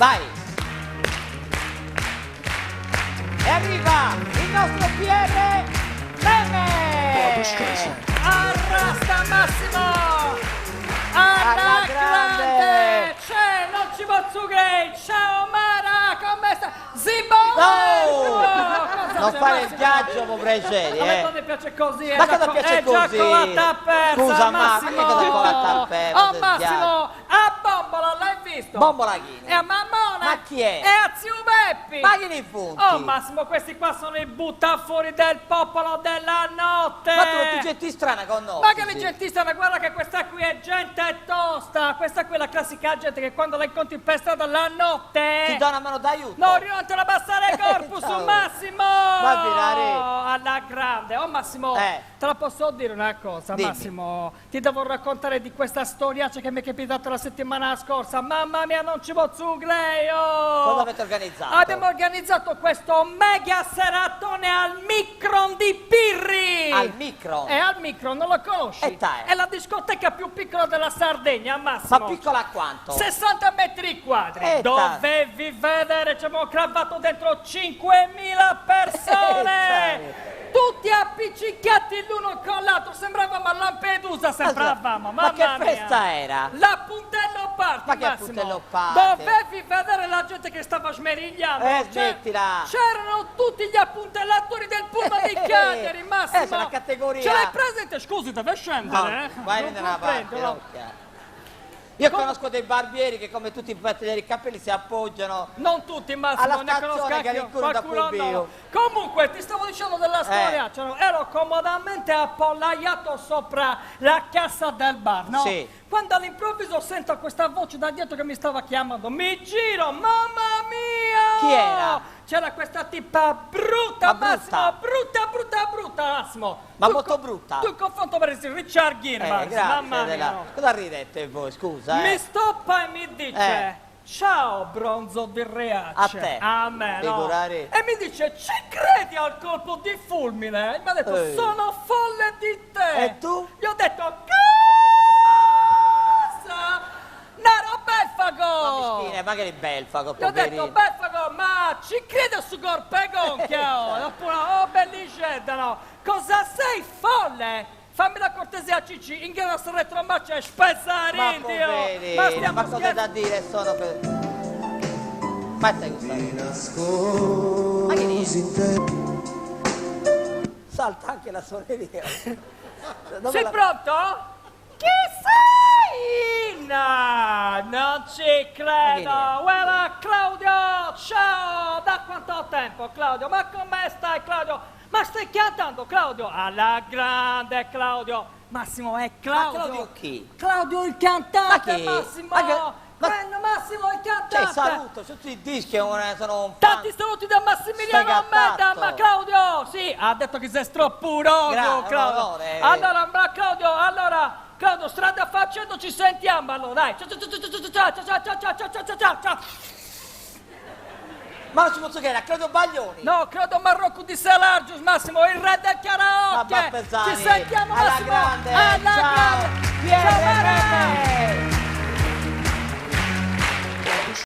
Vai! E arriva il nostro PR Meme! Arrasta Massimo! Alla grande! C'è, non ci posso credere! Ciao Mara, come sta? Zimbo! Non fare il viaggio, po' piacere, A me piace così, ma cosa piace così? Giacolata persa, Scusa, Massimo! ma che cosa persa? Oh Massimo, a Bombola l'hai visto? Bombola chi? È a Mammona! Ma chi è? È a Zio Beppi! Ma chi ne punti? Oh Massimo, questi qua sono i buttafuori del popolo della notte! Ma tu non ti getti strana con noi? Ma che le gente strana, guarda che questa qui è gente tosta! Questa qui è la classica gente che quando la incontri per strada la notte... Ti do una mano d'aiuto? No, io non te la passare corpo su Massimo! Va virare! Alla grande! Oh Massimo, te la posso dire una cosa, Dimmi. Massimo? Ti devo raccontare di questa storiaccia che mi è capitata la settimana scorsa. Mamma mia, non ci posso credere! Cosa avete organizzato? Abbiamo organizzato questo mega seratone al Micron di Pirri! Al Micron? È al Micron, non lo conosci? E dai. È la discoteca più piccola della Sardegna, Massimo. Ma piccola a quanto? 60 metri quadri. E Dovevi vedere, ci abbiamo cravato dentro 5.000 persone! Tutti appiccicati l'uno con l'altro, sembravamo a Lampedusa, sembravamo, Ma che mamma festa mia. era? La Puntello Party, Ma che Massimo. Puntello Party? Dovevi vedere la gente che stava smerigliando. Smettila. C'erano tutti gli appuntellatori del Pullman di Cagliari, Massimo. c'è la categoria. Ce l'hai presente? Scusi, deve scendere? No, vai Non nella parte, comprendo, no. Rocchia. Io conosco dei barbieri che come tutti per tagliare i capelli si appoggiano. Non tutti, Massimo, Alla ne stazione conosco che anche io, ricorda qualcuno Fulvio. no. Comunque, ti stavo dicendo della storia, cioè, ero comodamente appollaiato sopra la cassa del bar, no? Sì. Quando all'improvviso sento questa voce da dietro che mi stava chiamando, mi giro, mamma mia! Chi era? C'era questa tipa brutta, Ma Massimo, brutta? brutta, Massimo. Ma Tu molto brutta? Tu in confronto per essere Richard Gere, Massimo, mamma Grazie mia. della... no. Cosa ridete voi, scusa? Mi stoppa e mi dice ciao bronzo di Reace. A te? A me, no? Figurare. E mi dice ci credi al colpo di fulmine? E mi ha detto sono folle di te. E tu? Gli ho detto cosa? Nero Belfago. Ma mischina, magari Belfago, Gli ho detto Belfago, ma ci credi su Gorpegon che ho? Oppure, oh bellicetta, no? Cosa sei folle? Fammi la cortesia, Cicci, in grado retromarcia e spezzarini, ma stiamo ma cosa da dire sono per... Ma stai gustando? Ma che dici? Salta anche la suoneria. Sei pronto? Chi sei? No, non ci credo. Guarda, Claudio, ciao! Da quanto tempo, Claudio? Ma come stai, Claudio? Ma stai cantando, Claudio? Alla grande, Claudio! Massimo, è Claudio! Ma Claudio chi? Claudio il cantante, Ma chi? Massimo! Ma Quello Massimo il cantante! Cioè, saluto, su tutti i dischi sono un fan. Tanti saluti da Massimiliano Sfegatato. Ammetta, ma Claudio! Sì, ha detto che sei stroppuroso, Claudio! onore. Allora, ma Claudio, Claudio, strada facendo ci sentiamo, allora, dai! Ciao! Ma non ci posso credere, a Claudio Baglioni. No, credo Marrocco di Salargius, Massimo, il re del karaoke! Ma Pezzani, Ci sentiamo, alla Massimo! grande, Alla ciao. grande! Ciao, Mara!